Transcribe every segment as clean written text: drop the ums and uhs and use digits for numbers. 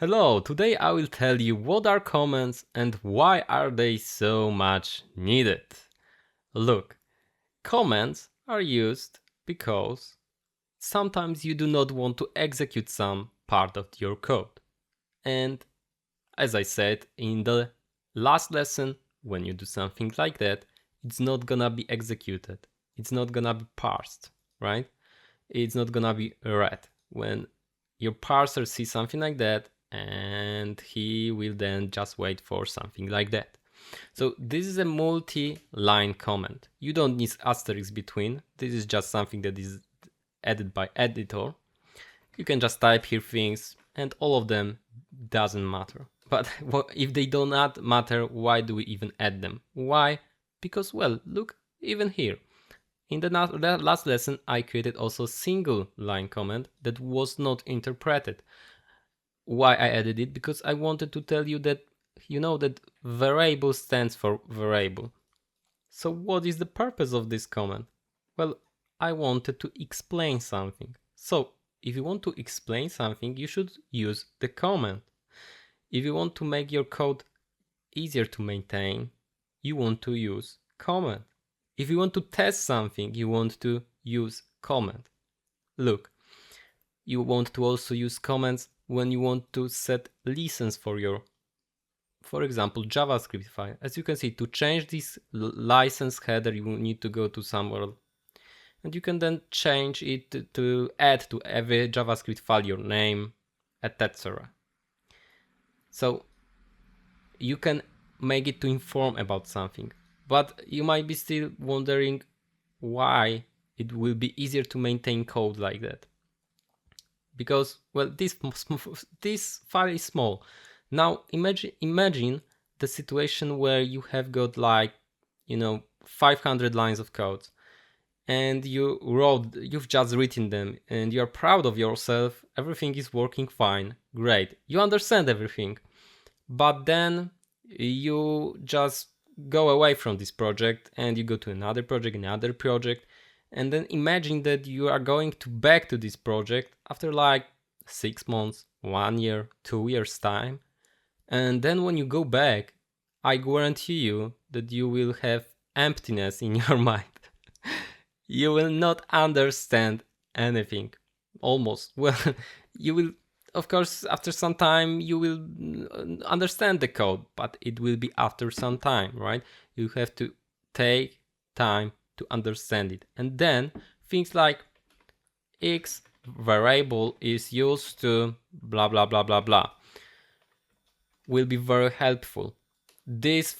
Hello, today I will tell you what are comments and why are they so much needed. Look, comments are used because sometimes you do not want to execute some part of your code. And as I said in the last lesson, when you do something like that, it's not gonna be executed. It's not gonna be parsed, right? It's not gonna be read. When your parser sees something like that, and he will then just wait for something like that. So this is a multi-line comment. You don't need asterisks between. This is just something that is added by editor. You can just type here things and all of them doesn't matter. But if they do not matter, why do we even add them? Why? Because, well, look, even here. In the last lesson, I created also single line comment that was not interpreted. Why I added it? Because I wanted to tell you that you know that variable stands for variable. So what is the purpose of this comment? Well, I wanted to explain something. So if you want to explain something, you should use the comment. If you want to make your code easier to maintain, you want to use comment. If you want to test something, you want to use comment. Look, you want to also use comments when you want to set license for your, for example, JavaScript file. As you can see, to change this license header, you need to go to somewhere, and you can then change it to add to every JavaScript file your name, etc. So you can make it to inform about something, but you might be still wondering why it will be easier to maintain code like that. Because, well, this file is small. Now imagine the situation where you have got like, 500 lines of code, and you've just written them, and you're proud of yourself. Everything is working fine, great. You understand everything, but then you just go away from this project and you go to another project, and then imagine that you are going back to this project after like 6 months, 1 year, 2 years time. And then when you go back, I guarantee you that you will have emptiness in your mind. You will not understand anything, almost. Well, you will, of course, after some time, you will understand the code, but it will be after some time, right? You have to take time to understand it. And then things like X variable is used to blah, blah, blah, blah, blah will be very helpful. This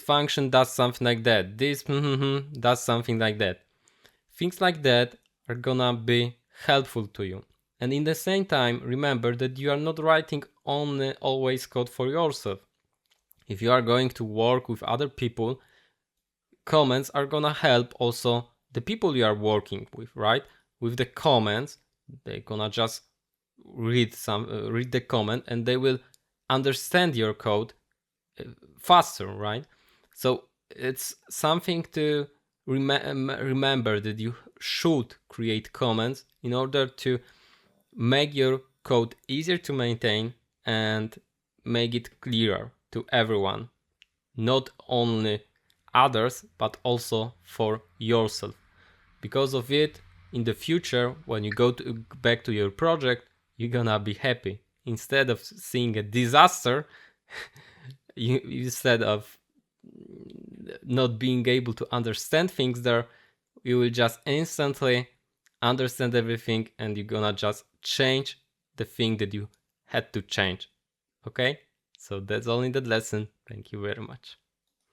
function does something like that. This does something like that. Things like that are gonna be helpful to you. And in the same time, remember that you are not writing only always code for yourself. If you are going to work with other people, comments are gonna help also the people you are working with, right? With the comments, they're gonna just read the comment and they will understand your code faster, right? So it's something to remember that you should create comments in order to make your code easier to maintain and make it clearer to everyone, not only others, but also for yourself. Because of it, in the future, when you go back to your project, you're gonna be happy. Instead of seeing a disaster, instead of not being able to understand things there, you will just instantly understand everything and you're gonna just change the thing that you had to change. Okay? So that's all in that lesson. Thank you very much.